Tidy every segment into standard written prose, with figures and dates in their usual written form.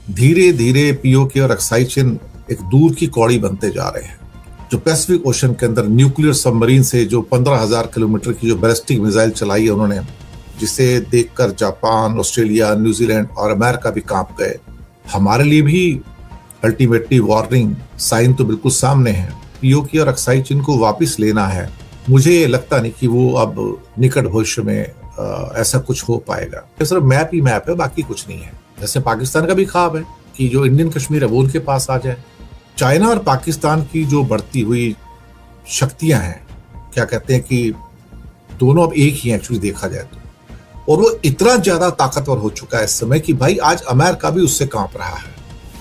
धीरे धीरे पीओके और अक्साई चिन एक दूर की कौड़ी बनते जा रहे हैं। जो पैसिफिक ओशन के अंदर न्यूक्लियर सबमरीन से जो 15,000 किलोमीटर की जो बैलिस्टिक मिसाइल चलाई है उन्होंने, जिसे देखकर जापान, ऑस्ट्रेलिया, न्यूजीलैंड और अमेरिका भी कांप गए। हमारे लिए भी अल्टीमेटली वार्निंग साइन तो बिल्कुल सामने है। पीओके और अक्साई चिन को वापस लेना है। मुझे लगता नहीं कि वो अब निकट भविष्य में ऐसा कुछ हो पाएगा। सिर्फ मैप ही मैप है, बाकी कुछ नहीं है। जैसे पाकिस्तान का भी ख्वाब है कि जो इंडियन कश्मीर है वो उनके पास आ जाए। चाइना और पाकिस्तान की जो बढ़ती हुई शक्तियां हैं, क्या कहते हैं कि दोनों अब एक ही एक्चुअली देखा जाए तो, और वो इतना ज्यादा ताकतवर हो चुका है इस समय कि भाई आज अमेरिका भी उससे कांप रहा है।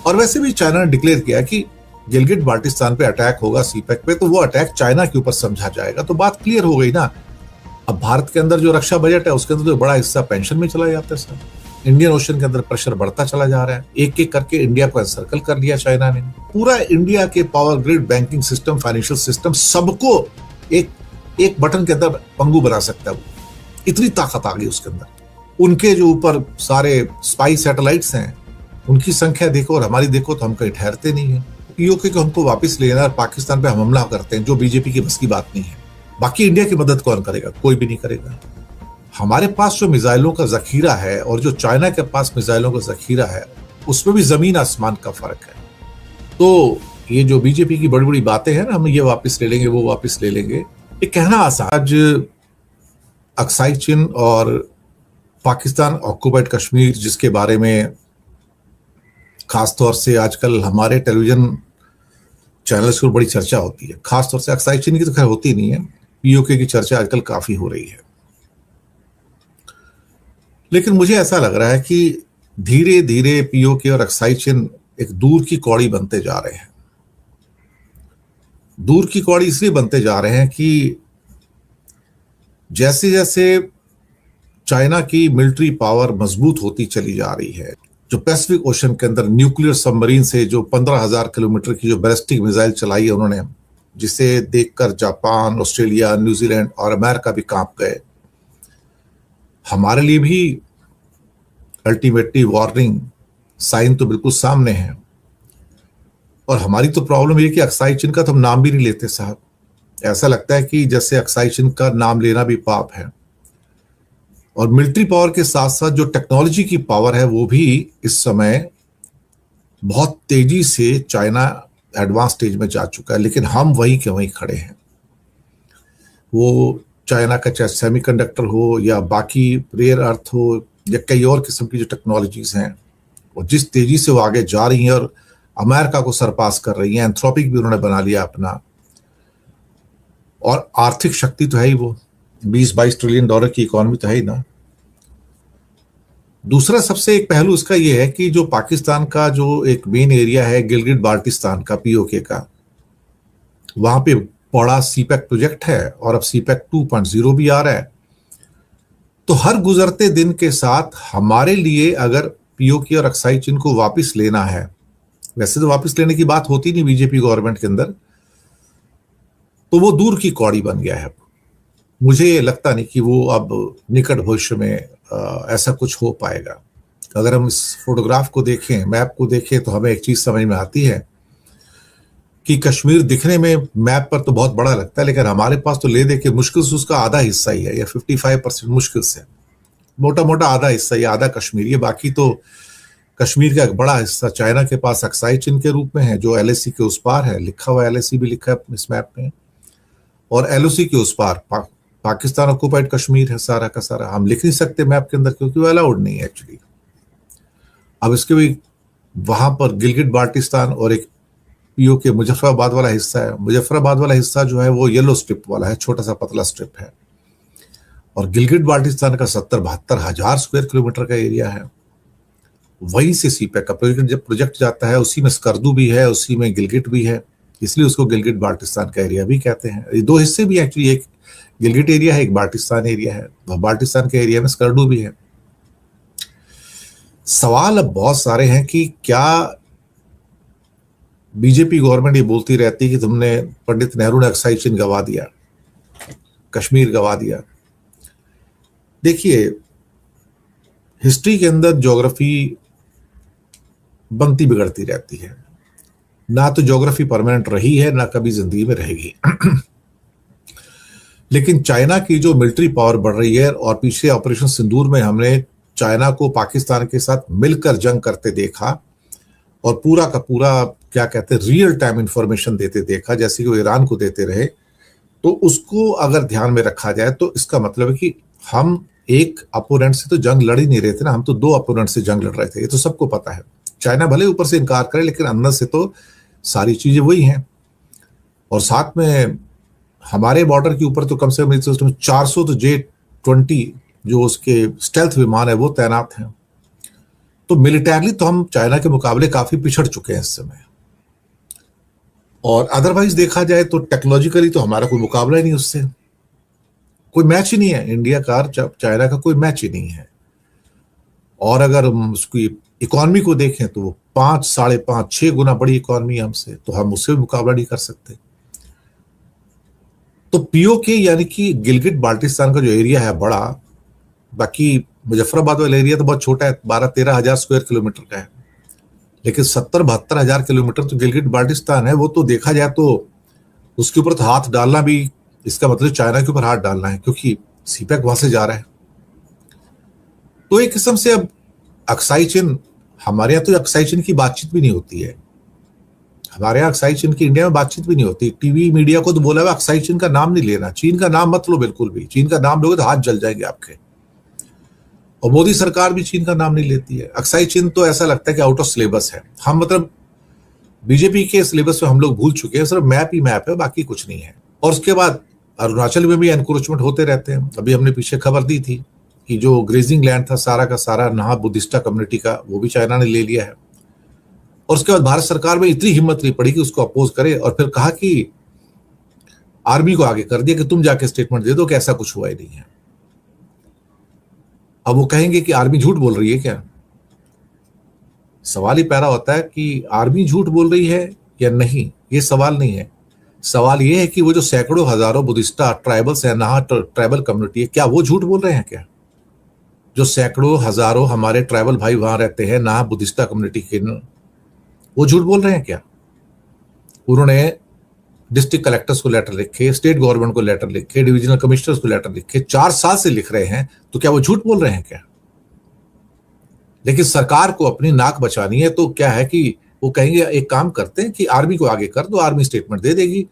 और वैसे भी चाइना ने डिक्लेयर किया कि गिलगिट बाल्टिस्तान पे अटैक होगा सीपैक पे, तो वो अटैक चाइना के ऊपर समझा जाएगा। तो बात क्लियर हो गई ना। अब भारत के अंदर जो रक्षा बजट है उसके अंदर तो बड़ा हिस्सा पेंशन में चला जाता है सर। इंडियन ओशन के अंदर प्रेशर बढ़ता चला जा रहा है। एक एक करके इंडिया को एनसर्कल कर लिया चाइना ने। पूरा इंडिया के power grid, banking system, financial system, सबको एक बटन के अंदर पंगु बना सकता है वो। इतनी ताकत आ गई उसके अंदर। उनके जो ऊपर सारे स्पाई सैटेलाइट्स हैं, उनकी संख्या देखो और हमारी देखो तो हम कहीं ठहरते नहीं है। पीओके को हमको वापस लेना और पाकिस्तान पे हम हमला करते हैं, जो बीजेपी की बस की बात नहीं है। बाकी इंडिया की मदद कौन करेगा? कोई भी नहीं करेगा। हमारे पास जो मिसाइलों का जखीरा है और जो चाइना के पास मिसाइलों का जखीरा है, उसमें भी जमीन आसमान का फर्क है। तो ये जो बीजेपी की बड़ी बड़ी बातें हैं ना, हम ये वापस ले लेंगे, वो वापस ले लेंगे, ये कहना आसान। आज अक्साई चिन और पाकिस्तान ऑक्युपाइड कश्मीर, जिसके बारे में खासतौर से आजकल हमारे टेलीविजन चैनल्स पर बड़ी चर्चा होती है, खासतौर से अक्साई चिन की तो खैर होती नहीं है, पीओके की चर्चा आजकल काफी हो रही है। लेकिन मुझे ऐसा लग रहा है कि धीरे धीरे पीओके और अक्साई चिन एक दूर की कौड़ी बनते जा रहे हैं। दूर की कौड़ी इसलिए बनते जा रहे हैं कि जैसे जैसे चाइना की मिलिट्री पावर मजबूत होती चली जा रही है, जो पैसिफिक ओशन के अंदर न्यूक्लियर सबमरीन से जो 15,000 किलोमीटर की जो बैलिस्टिक मिसाइल चलाई है उन्होंने, जिसे देखकर जापान, ऑस्ट्रेलिया, न्यूजीलैंड और अमेरिका भी कांप गए। हमारे लिए भी अल्टीमेटली वार्निंग साइन तो बिल्कुल सामने है। और हमारी तो प्रॉब्लम ये कि अक्साई चिन का तो हम नाम भी नहीं लेते साहब। ऐसा लगता है कि जैसे अक्साई चिन का नाम लेना भी पाप है। और मिलिट्री पावर के साथ साथ जो टेक्नोलॉजी की पावर है वो भी इस समय बहुत तेजी से चाइना एडवांस स्टेज में जा चुका है, लेकिन हम वहीं के वहीं खड़े हैं। वो चाइना का चाहे सेमीकंडक्टर हो या बाकी रेयर अर्थ हो या कई और किस्म की जो टेक्नोलॉजीज हैं, और जिस तेजी से वो आगे जा रही हैं और अमेरिका को सरपास कर रही हैं। एंथ्रोपिक भी उन्होंने बना लिया अपना, और आर्थिक शक्ति तो है ही, वो 20-22 ट्रिलियन डॉलर की इकोनॉमी तो है ही ना। दूसरा सबसे एक पहलू इसका ये है कि जो पाकिस्तान का जो एक मेन एरिया है गिलगिट बाल्टिस्तान का पीओके का, वहां पे बड़ा सीपैक प्रोजेक्ट है और अब सीपैक 2.0 भी आ रहा है। तो हर गुजरते दिन के साथ हमारे लिए अगर पीओके और अक्साई चिन को वापस लेना है, वैसे तो वापस लेने की बात होती नहीं बीजेपी गवर्नमेंट के अंदर, तो वो दूर की कौड़ी बन गया है। मुझे लगता नहीं कि वो अब निकट भविष्य में ऐसा कुछ हो पाएगा। अगर हम इस फोटोग्राफ को देखें, मैप को देखें, तो हमें एक चीज समझ में आती है कि कश्मीर दिखने में मैप पर तो बहुत बड़ा लगता है, लेकिन हमारे पास तो ले दे के मुश्किल से उसका आधा हिस्सा ही है, या 55% मुश्किल से, मोटा मोटा आधा हिस्सा, या आधा कश्मीर। ये बाकी तो कश्मीर का एक बड़ा हिस्सा चाइना के पास अक्साई चिन के रूप में है, जो एलएसी के उस पार है, लिखा हुआ एलएसी भी लिखा है इस मैप में, और एलओसी के उस पार पाकिस्तान ऑक्युपाइड कश्मीर है सारा का सारा। हम लिख नहीं सकते मैप के अंदर क्योंकि वो अलाउड नहीं है एक्चुअली। अब इसके भी वहां पर गिलगिट बाल्टिस्तान और एक पीओके मुजफ्फराबाद वाला हिस्सा है। मुजफ्फराबाद वाला हिस्सा जो है वो येलो स्ट्रिप वाला है, छोटा सा पतला स्ट्रिप है, और गिलगिट बाल्टिस्तान का 70-72 हजार स्क्वायर किलोमीटर का एरिया है। वहीं से सीपैक का प्रोजेक्ट जब प्रोजेक्ट जाता है, उसी में स्कर्दू भी है, उसी में गिलगिट भी है, इसलिए उसको गिलगिट बाल्टिस्तान का एरिया भी कहते हैं। ये दो हिस्से भी एक्चुअली, एक गिलगिट एरिया है, एक बाल्टिस्तान एरिया है। बाल्टिस्तान के एरिया में स्कर्दू भी है। सवाल अब बहुत सारे हैं कि क्या बीजेपी गवर्नमेंट ये बोलती रहती है कि तुमने, पंडित नेहरू ने अक्साई चिन गवा दिया, कश्मीर गवा दिया। देखिए, हिस्ट्री के अंदर ज्योग्राफी बनती बिगड़ती रहती है। ना तो ज्योग्राफी परमानेंट रही है, ना कभी जिंदगी में रहेगी। लेकिन चाइना की जो मिलिट्री पावर बढ़ रही है, और पीछे ऑपरेशन सिंदूर में हमने चाइना को पाकिस्तान के साथ मिलकर जंग करते देखा, और पूरा का पूरा क्या कहते हैं रियल टाइम इंफॉर्मेशन देते देखा, जैसे कि वो ईरान को देते रहे। तो उसको अगर ध्यान में रखा जाए तो इसका मतलब है कि हम एक अपोनेंट से तो जंग लड़ ही नहीं रहे थे ना, हम तो दो अपोनेंट से जंग लड़ रहे थे। ये तो सबको पता है। चाइना भले ऊपर से इनकार करे, लेकिन अंदर से तो सारी चीजें वही हैं। और साथ में हमारे बॉर्डर के ऊपर तो कम से कम 400 तो J-20 जो उसके स्टेल्थ विमान है वो तैनात हैं। तो मिलिटरली तो हम चाइना के मुकाबले काफी पिछड़ चुके हैं इस समय। और अदरवाइज देखा जाए तो टेक्नोलॉजिकली तो हमारा कोई मुकाबला ही नहीं उससे, कोई मैच ही नहीं है। इंडिया का चाइना का कोई मैच ही नहीं है। और अगर हम उसकी इकोनॉमी को देखें तो वो 5, 5.5, 6 गुना बड़ी इकोनॉमी है हमसे, तो हम उससे भी मुकाबला नहीं कर सकते। तो पीओके यानी कि गिलगिट बाल्टिस्तान का जो एरिया है बड़ा, बाकी मुजफ्फराबाद वाला एरिया तो बहुत छोटा है, 12-13 हजार स्क्वायर किलोमीटर का है। लेकिन 70-72 हजार किलोमीटर तो गिलगिट बाल्टिस्तान है। वो तो देखा जाए तो उसके ऊपर तो हाथ डालना भी, इसका मतलब चाइना के ऊपर हाथ डालना है, क्योंकि सीपैक वहां से जा रहा है। तो एक किस्म से अब अक्साई चीन, हमारे यहाँ तो अक्साई चीन की बातचीत भी नहीं होती है। हमारे यहाँ अक्साई चीन की इंडिया में बातचीत भी नहीं होती। टीवी मीडिया को तो बोला हुआ अक्साई चीन का नाम नहीं लेना, चीन का नाम मत लो बिल्कुल भी। चीन का नाम लोगे तो हाथ जल जाएंगे आपके। और मोदी सरकार भी चीन का नाम नहीं लेती है। अक्साई चीन तो ऐसा लगता है कि आउट ऑफ सिलेबस है। हम मतलब बीजेपी के सिलेबस में हम लोग भूल चुके हैं, सिर्फ मैप ही मैप है, बाकी कुछ नहीं है। और उसके बाद अरुणाचल में भी एनक्रोचमेंट होते रहते हैं। अभी हमने पीछे खबर दी थी कि जो ग्रेजिंग लैंड था सारा का सारा नहा बुद्धिस्टा कम्युनिटी का, वो भी चाइना ने ले लिया है। और उसके बाद भारत सरकार में इतनी हिम्मत नहीं पड़ी कि उसको अपोज करे, और फिर कहा कि आर्मी को आगे कर दिया कि तुम जाके स्टेटमेंट दे दो कि ऐसा कुछ हुआ ही नहीं है। अब वो कहेंगे कि आर्मी झूठ बोल रही है क्या? सवाल ही पैदा होता है कि आर्मी झूठ बोल रही है या नहीं, ये सवाल नहीं है। सवाल ये है कि वो जो सैकड़ों हजारों बुद्धिस्टा ट्राइबल्स है, नहा ट्राइबल कम्युनिटी है, क्या वो झूठ बोल रहे हैं क्या? जो सैकड़ों हजारों हमारे ट्राइबल भाई वहां रहते हैं, नहा बुद्धिस्टा कम्युनिटी के, वो झूठ बोल रहे हैं क्या? उन्होंने डिस्ट्रिक्ट कलेक्टर्स को लेटर लिखे, स्टेट गवर्नमेंट को लेटर लिखे, डिविजनल कमिश्नर्स को लेटर लिखे, 4 साल से लिख रहे हैं। तो क्या वो झूठ बोल रहे हैं क्या? लेकिन सरकार को अपनी नाक बचानी है, तो क्या है कि वो कहेंगे एक काम करते हैं कि आर्मी को आगे कर दो, आर्मी स्टेटमेंट दे देगी।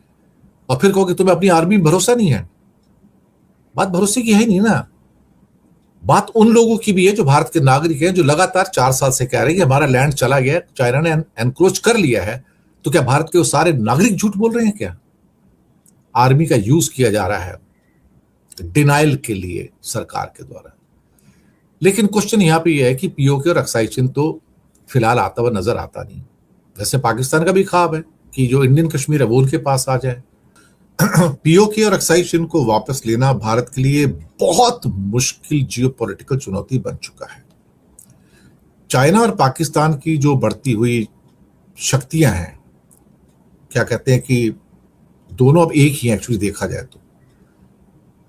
और फिर कहोगे तुम्हें अपनी आर्मी में भरोसा नहीं है। बात भरोसे की है नहीं ना, बात उन लोगों की भी है जो भारत के नागरिक हैं, जो लगातार 4 साल से कह रहे हैं कि हमारा लैंड चला गया, चाइना ने एनक्रोच कर लिया है। तो क्या भारत के वो सारे नागरिक झूठ बोल रहे हैं क्या? आर्मी का यूज किया जा रहा है डिनाइल के लिए सरकार के द्वारा। लेकिन क्वेश्चन यहां पे यह है कि पीओके और अक्साई चीन तो फिलहाल आता हुआ नजर आता नहीं। वैसे पाकिस्तान का भी ख्वाब है कि जो इंडियन कश्मीर है वो उनके पास आ जाए। पीओके और अक्साई चीन को वापस लेना भारत के लिए बहुत मुश्किल जियोपॉलिटिकल चुनौती बन चुका है। चाइना और पाकिस्तान की जो बढ़ती हुई शक्तियां हैं, क्या कहते हैं कि दोनों अब एक ही एक्चुअली देखा जाए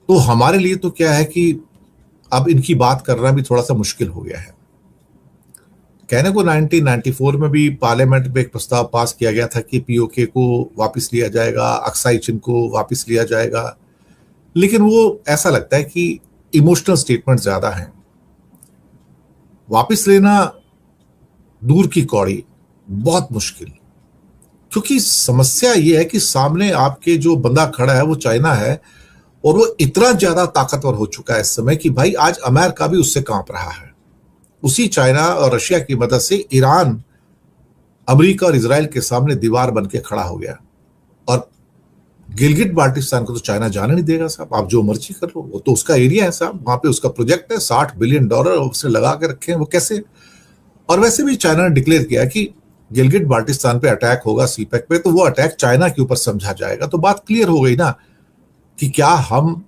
तो हमारे लिए तो क्या है कि अब इनकी बात करना भी थोड़ा सा मुश्किल हो गया है। कहने को 1994 में भी पार्लियामेंट में एक प्रस्ताव पास किया गया था कि पीओके को वापस लिया जाएगा, अक्साई चीन को वापस लिया जाएगा, लेकिन वो ऐसा लगता है कि इमोशनल स्टेटमेंट ज्यादा है। वापस लेना दूर की कौड़ी, बहुत मुश्किल। क्योंकि समस्या ये है कि सामने आपके जो बंदा खड़ा है वो चाइना है, और वो इतना ज्यादा ताकतवर हो चुका है इस समय कि भाई आज अमेरिका भी उससे कांप रहा है। उसी चाइना और रशिया की मदद से ईरान अमेरिका और इजराइल के सामने दीवार बन के खड़ा हो गया। और गिलगिट बाल्टिस्तान को तो चाइना जाने नहीं देगा साहब, आप जो मर्जी कर लो, वो तो उसका एरिया है साहब, वहां पे उसका प्रोजेक्ट है, $60 बिलियन उसने लगा के रखे हैं, वो कैसे? और वैसे भी चाइना ने डिक्लेयर किया कि गिलगिट बाल्टिस्तान पे अटैक होगा सीपैक पे, तो वो अटैक चाइना के ऊपर समझा जाएगा। तो बात क्लियर हो गई ना कि क्या हम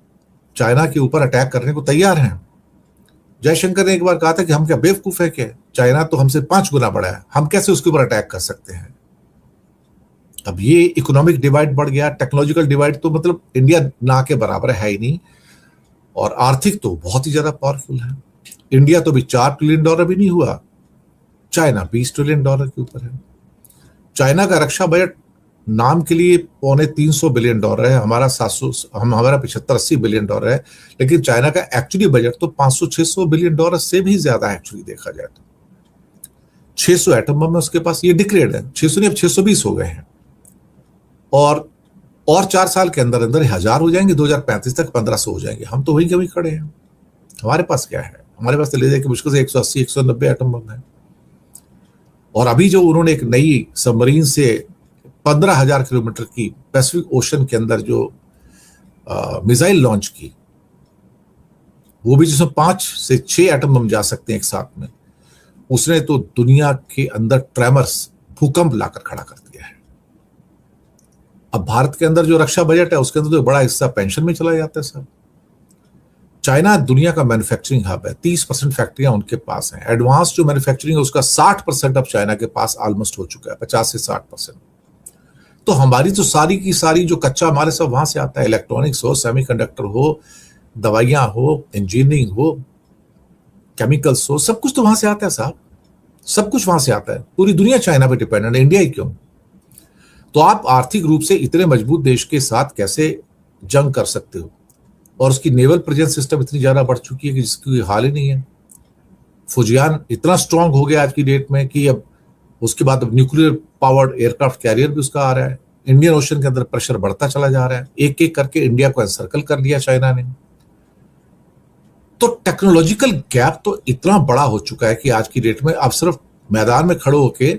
चाइना के ऊपर अटैक करने को तैयार हैं। जयशंकर ने एक बार कहा था कि हम क्या बेवकूफ है क्या, चाइना तो हमसे 5 गुना बड़ा है, हम कैसे उसके ऊपर अटैक कर सकते हैं। अब ये इकोनॉमिक डिवाइड बढ़ गया, टेक्नोलॉजिकल डिवाइड तो मतलब इंडिया ना के बराबर है ही नहीं, और आर्थिक तो बहुत ही ज्यादा पावरफुल है। इंडिया तो भी $4 ट्रिलियन भी नहीं हुआ, चाइना $20 ट्रिलियन के ऊपर है। चाइना का रक्षा बजट नाम के लिए $250-300 बिलियन है, हमारा $75-80 बिलियन है, लेकिन चाइना का एक्चुअली बजट तो $500-600 बिलियन से भी ज्यादा एक्चुअली देखा जाए तो। 600 एटम बम है उसके पास, ये डिक्लेयर्ड है, 600 नहीं अब 620 हो गए हैं, और 4 साल के अंदर अंदर 1000 हो जाएंगे, 2035 तक 1500 हो जाएंगे। हम तो वही कभी खड़े हैं। हमारे पास क्या है? हमारे पास तो ले जाके मुश्किल से 180-190 एटम बम है। और अभी जो उन्होंने एक नई सबमरीन से 15,000 किलोमीटर की पैसिफिक ओशन के अंदर जो मिसाइल लॉन्च की, वो भी जिसमें 5 से 6 एटम बम जा सकते हैं एक साथ में, उसने तो दुनिया के अंदर ट्रेमर्स, भूकंप लाकर खड़ा कर दिया है। अब भारत के अंदर जो रक्षा बजट है उसके अंदर तो बड़ा हिस्सा पेंशन में चला जाता है साहब। चाइना दुनिया का मैन्युफैक्चरिंग हब है, 30% फैक्ट्रियां उनके पास हैं। एडवांस जो मैन्युफैक्चरिंग है उसका 60% अब चाइना के पास ऑलमोस्ट हो चुका है, 50 से 60%। तो हमारी तो सारी की सारी जो कच्चा माल है सब वहां से आता है, इलेक्ट्रॉनिक्स हो, सेमीकंडक्टर हो, दवाइयां हो, इंजीनियरिंग हो, केमिकल्स हो, सब कुछ तो वहां से आता है साहब, सब कुछ वहां से आता है। पूरी दुनिया चाइना पे डिपेंडेंट है, इंडिया ही क्यों? तो आप आर्थिक रूप से इतने मजबूत देश के साथ कैसे जंग कर सकते हो? और उसकी नेवल प्रेजेंस सिस्टम इतनी ज्यादा बढ़ चुकी है कि जिसकी कोई हाल ही नहीं है। फुजियान इतना स्ट्रांग हो गया आज की डेट में कि अब उसके बाद अब न्यूक्लियर पावर्ड एयरक्राफ्ट कैरियर भी उसका आ रहा है। इंडियन ओशन के अंदर प्रेशर बढ़ता चला जा रहा है, एक एक करके इंडिया को एनसर्कल कर लिया चाइना ने। तो टेक्नोलॉजिकल गैप तो इतना बड़ा हो चुका है कि आज की डेट में अब सिर्फ मैदान में खड़े होके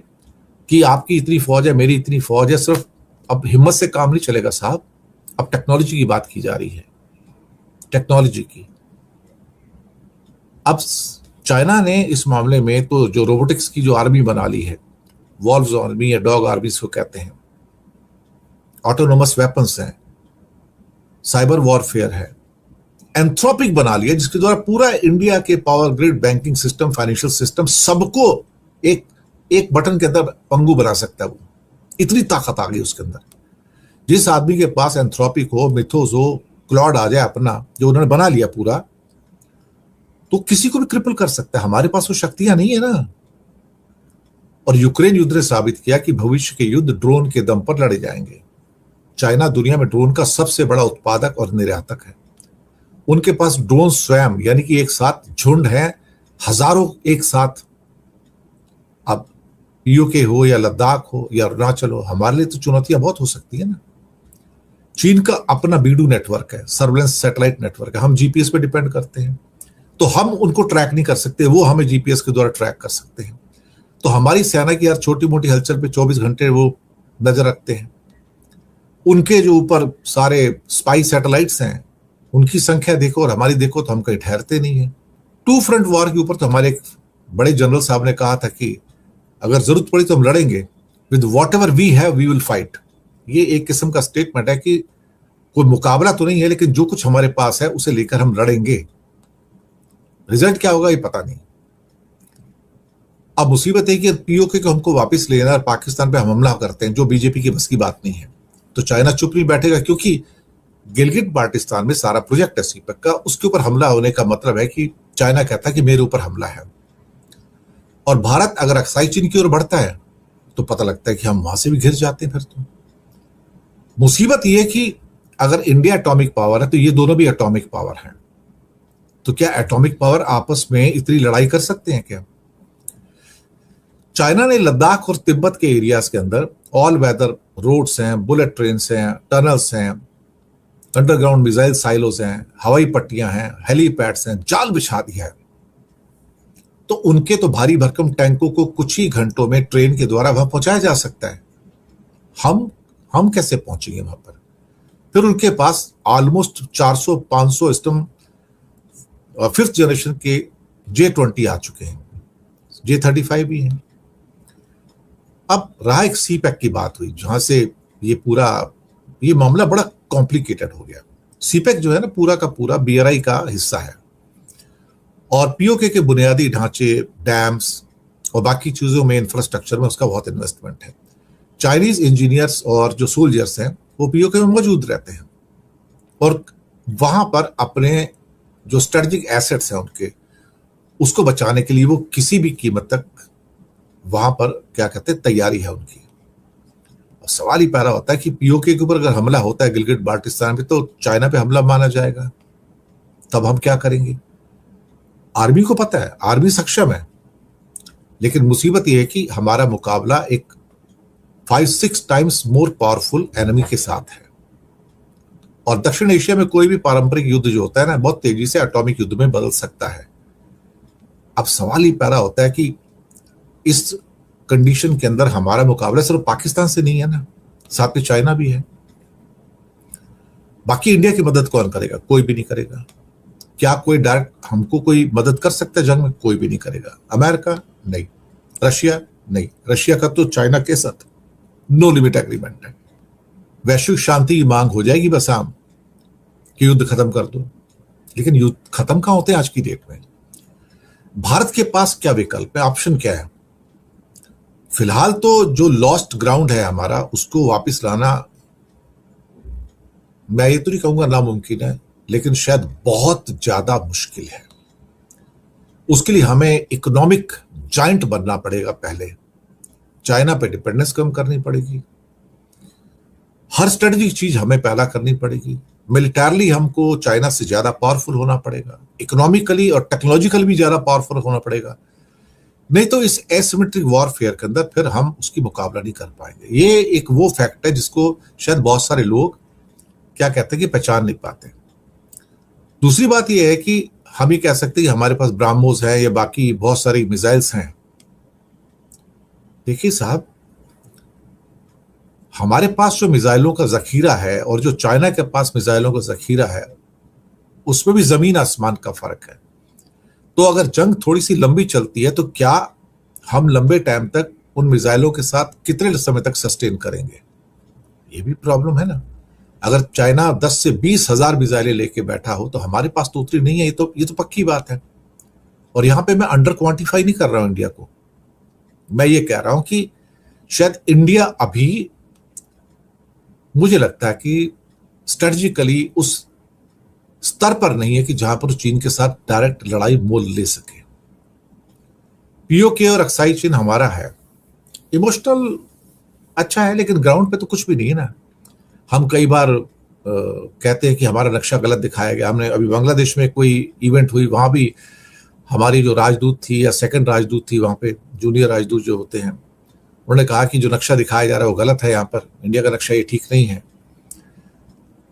कि आपकी इतनी फौज है, मेरी इतनी फौज है, सिर्फ अब हिम्मत से काम नहीं चलेगा साहब। अब टेक्नोलॉजी की बात की जा रही है, टेक्नोलॉजी की। अब चाइना ने इस मामले में तो जो रोबोटिक्स की जो आर्मी बना ली है, वॉल्व्स आर्मी या डॉग आर्मी इसको कहते हैं, ऑटोनोमस वेपन्स हैं, साइबर वॉरफेयर है, एंथ्रोपिक बना लिया जिसके द्वारा पूरा इंडिया के power grid, banking system, financial system सबको एक बटन के अंदर पंगु बना सकता है। वो इतनी ताकत आ गई उसके अंदर। जिस आदमी के पास एंथ्रोपिक हो, मिथोस हो, क्लॉड आ जाए अपना, जो उन्होंने बना लिया पूरा, तो किसी को भी क्रिपल कर सकता है। हमारे पास वो शक्तियां नहीं है ना। और यूक्रेन युद्ध ने साबित किया कि भविष्य के युद्ध ड्रोन के दम पर लड़े जाएंगे। चाइना दुनिया में ड्रोन का सबसे बड़ा उत्पादक और निर्यातक है। उनके पास ड्रोन स्वयं, यानी कि एक साथ झुंड है, हजारों एक साथ। अब यूके हो या लद्दाख हो या अरुणाचल हो, हमारे लिए तो चुनौतियां बहुत हो सकती है ना। चीन का अपना बीडू नेटवर्क है, सर्वेलेंस सैटेलाइट नेटवर्क है, हम जीपीएस पे डिपेंड करते हैं, तो हम उनको ट्रैक नहीं कर सकते, वो हमें जीपीएस के द्वारा ट्रैक कर सकते हैं। तो हमारी सेना की हर छोटी मोटी हलचल पे 24 घंटे वो नजर रखते हैं। उनके जो ऊपर सारे स्पाई सैटेलाइट्स हैं, उनकी संख्या देखो और हमारी देखो तो हम कहीं ठहरते नहीं है। टू फ्रंट वॉर के ऊपर तो हमारे एक बड़े जनरल साहब ने कहा था कि अगर जरूरत पड़ी तो हम लड़ेंगे, with whatever we have we will fight. ये एक किस्म का स्टेटमेंट है कि कोई मुकाबला तो नहीं है, लेकिन जो कुछ हमारे पास है उसे लेकर हम लड़ेंगे। रिजल्ट क्या होगा ये पता नहीं। अब मुसीबत है कि पीओके को हमको वापस लेना और पाकिस्तान पे हम हमला करते हैं, जो बीजेपी की बस की बात नहीं है। तो चाइना चुप नहीं बैठेगा, क्योंकि गिलगिट बाल्टिस्तान में सारा प्रोजेक्ट है सीपेक का, उसके ऊपर हमला होने का मतलब है कि चाइना कहता है कि मेरे ऊपर हमला है। और भारत अगर अक्साई चीन की ओर बढ़ता है तो पता लगता है कि हम वहां से भी घिर जाते हैं। फिर तो मुसीबत यह है कि अगर इंडिया एटॉमिक पावर है तो ये दोनों भी एटॉमिक पावर हैं। तो क्या एटॉमिक पावर आपस में इतनी लड़ाई कर सकते हैं क्या? चाइना ने लद्दाख और तिब्बत के एरियाज के अंदर ऑल वेदर रोड्स हैं, बुलेट ट्रेन्स हैं, टनल्स हैं, अंडरग्राउंड मिसाइल साइलोस हैं, हवाई पट्टियां हैं, हेलीपैड्स हैं, जाल बिछा दिया है। तो उनके तो भारी भरकम टैंकों को कुछ ही घंटों में ट्रेन के द्वारा वहां पहुंचाया जा सकता है। हम कैसे पहुंचेंगे वहां पर? फिर उनके पास ऑलमोस्ट 400-500 सिस्टम 5th जनरेशन के J-20 आ चुके हैं, J-35 भी हैं। अब रहा एक सीपैक की बात हुई, जहां से ये मामला बड़ा कॉम्प्लिकेटेड हो गया। सीपैक जो है ना, पूरा का पूरा बीआरआई का हिस्सा है, और पीओके के बुनियादी ढांचे, डैम्स और बाकी चीजों में, इंफ्रास्ट्रक्चर में उसका बहुत इन्वेस्टमेंट है। चाइनीज इंजीनियर्स और जो सोल्जर्स हैं वो पीओके में मौजूद रहते हैं, और वहां पर अपने जो स्ट्रेटेजिक एसेट्स हैं उनके, उसको बचाने के लिए वो किसी भी कीमत तक वहां पर क्या कहते हैं तैयारी है उनकी। और सवाल ही पैदा होता है कि पीओके के ऊपर अगर हमला होता है गिलगिट बाल्टिस्तान पे, तो चाइना पे हमला माना जाएगा, तब हम क्या करेंगे? आर्मी को पता है, आर्मी सक्षम है, लेकिन मुसीबत यह है कि हमारा मुकाबला एक 5-6 टाइम्स मोर पावरफुल एनिमी के साथ है। और दक्षिण एशिया में कोई भी पारंपरिक युद्ध जो होता है ना, बहुत तेजी से एटॉमिक युद्ध में बदल सकता है। अब सवाल ही पैदा होता है कि इस कंडीशन के अंदर हमारा मुकाबला सिर्फ पाकिस्तान से नहीं है ना, साथ में चाइना भी है। बाकी इंडिया की मदद कौन करेगा? कोई भी नहीं करेगा। क्या कोई डायरेक्ट हमको कोई मदद कर सकता है जंग में? कोई भी नहीं करेगा। अमेरिका नहीं, रशिया नहीं। रशिया का तो चाइना के साथ नो लिमिट एग्रीमेंट है। वैश्विक शांति की मांग हो जाएगी बस आम कि युद्ध खत्म कर दो, लेकिन युद्ध खत्म कहां होते हैं आज की डेट में? भारत के पास क्या विकल्प है, ऑप्शन क्या है? फिलहाल तो जो लॉस्ट ग्राउंड है हमारा, उसको वापस लाना, मैं ये तो नहीं कहूंगा नामुमकिन है, लेकिन शायद बहुत ज्यादा मुश्किल है। उसके लिए हमें इकोनॉमिक जाइंट बनना पड़ेगा। पहले चाइना पे डिपेंडेंस कम करनी पड़ेगी, हर स्ट्रेटेजिक चीज हमें पैदा करनी पड़ेगी। मिलिटरली हमको चाइना से ज्यादा पावरफुल होना पड़ेगा, इकोनॉमिकली और टेक्नोलॉजिकली भी ज्यादा पावरफुल होना पड़ेगा। नहीं तो इस एसिमेट्रिक वॉरफेयर के अंदर फिर हम उसकी मुकाबला नहीं कर पाएंगे। ये एक वो फैक्ट है जिसको शायद बहुत सारे लोग क्या कहते हैं कि पहचान नहीं पाते। दूसरी बात यह है कि हम ये कह सकते हैं कि हमारे पास ब्राह्मोस है या बाकी बहुत सारी मिसाइल्स हैं। देखिए साहब, हमारे पास जो मिसाइलों का जखीरा है और जो चाइना के पास मिसाइलों का जखीरा है, उसमें भी जमीन आसमान का फर्क है। तो अगर जंग थोड़ी सी लंबी चलती है तो क्या हम लंबे टाइम तक उन मिसाइलों के साथ कितने समय तक सस्टेन करेंगे? ये भी प्रॉब्लम है ना। अगर चाइना 10 से 20 हजार मिसाइलें लेके बैठा हो तो हमारे पास तो उतनी नहीं है। ये तो पक्की बात है। और यहां पे मैं अंडर क्वांटिफाई नहीं कर रहा हूं इंडिया को। मैं ये कह रहा हूं कि शायद इंडिया अभी, मुझे लगता है कि स्ट्रेटजिकली उस स्तर पर नहीं है कि जहां पर चीन के साथ डायरेक्ट लड़ाई मोल ले सके। पीओके और अक्साई चीन हमारा है, इमोशनल अच्छा है, लेकिन ग्राउंड पे तो कुछ भी नहीं है ना। हम कई बार कहते हैं कि हमारा नक्शा गलत दिखाया गया। हमने अभी बांग्लादेश में कोई इवेंट हुई, वहां भी हमारी जो राजदूत थी या सेकंड राजदूत थी, वहां पे जूनियर राजदूत जो होते हैं, उन्होंने कहा कि जो नक्शा दिखाया जा रहा है वो गलत है, यहाँ पर इंडिया का नक्शा ये ठीक नहीं है।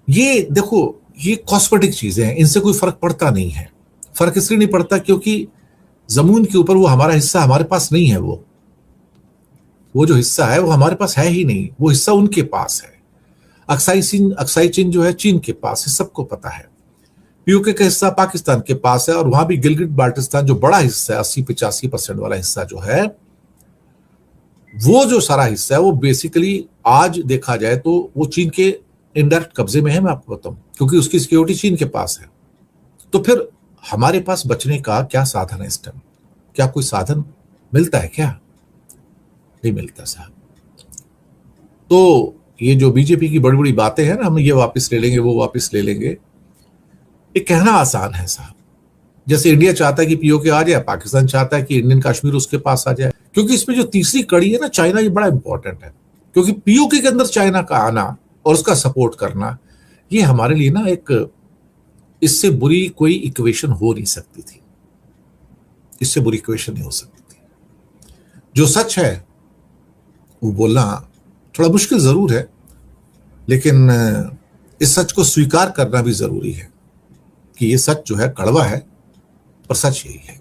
ये देखो, ये कॉस्मेटिक चीजें हैं, इनसे कोई फर्क पड़ता नहीं है। फर्क इसलिए नहीं पड़ता क्योंकि जमीन के ऊपर वो हमारा हिस्सा हमारे पास नहीं है। वो जो हिस्सा है वो हमारे पास है ही नहीं, वो हिस्सा उनके पास है। अक्साई चीन जो है चीन के पास है, सबको पता है। पीओके का हिस्सा पाकिस्तान के पास है, और वहां भी गिलगिट बाल्टिस्तान जो बड़ा हिस्सा है, 80-85% वाला हिस्सा जो है, वो जो सारा हिस्सा है वो बेसिकली आज देखा जाए तो वो चीन के इनडायरेक्ट कब्जे में है। मैं आपको बताऊं, क्योंकि उसकी सिक्योरिटी चीन के पास है। तो फिर हमारे पास बचने का क्या साधन है इस टाइम? क्या कोई साधन मिलता है? क्या नहीं मिलता साहब। तो ये जो बीजेपी की बड़ी बड़ी बातें हैं ना, हम ये वापस ले लेंगे, वो वापस ले लेंगे, ये कहना आसान है साहब। जैसे इंडिया चाहता है कि पीओके आ जाए, पाकिस्तान चाहता है कि इंडियन कश्मीर उसके पास आ जाए। क्योंकि इसमें जो तीसरी कड़ी है ना, चाइना, ये बड़ा इंपॉर्टेंट है। क्योंकि पीओके के अंदर चाइना का आना और उसका सपोर्ट करना, ये हमारे लिए ना एक, इससे बुरी कोई इक्वेशन हो नहीं सकती थी। इससे बुरी इक्वेशन नहीं हो सकती थी। जो सच है वो बोलना थोड़ा मुश्किल जरूर है, लेकिन इस सच को स्वीकार करना भी जरूरी है कि ये सच जो है कड़वा है, पर सच यही है।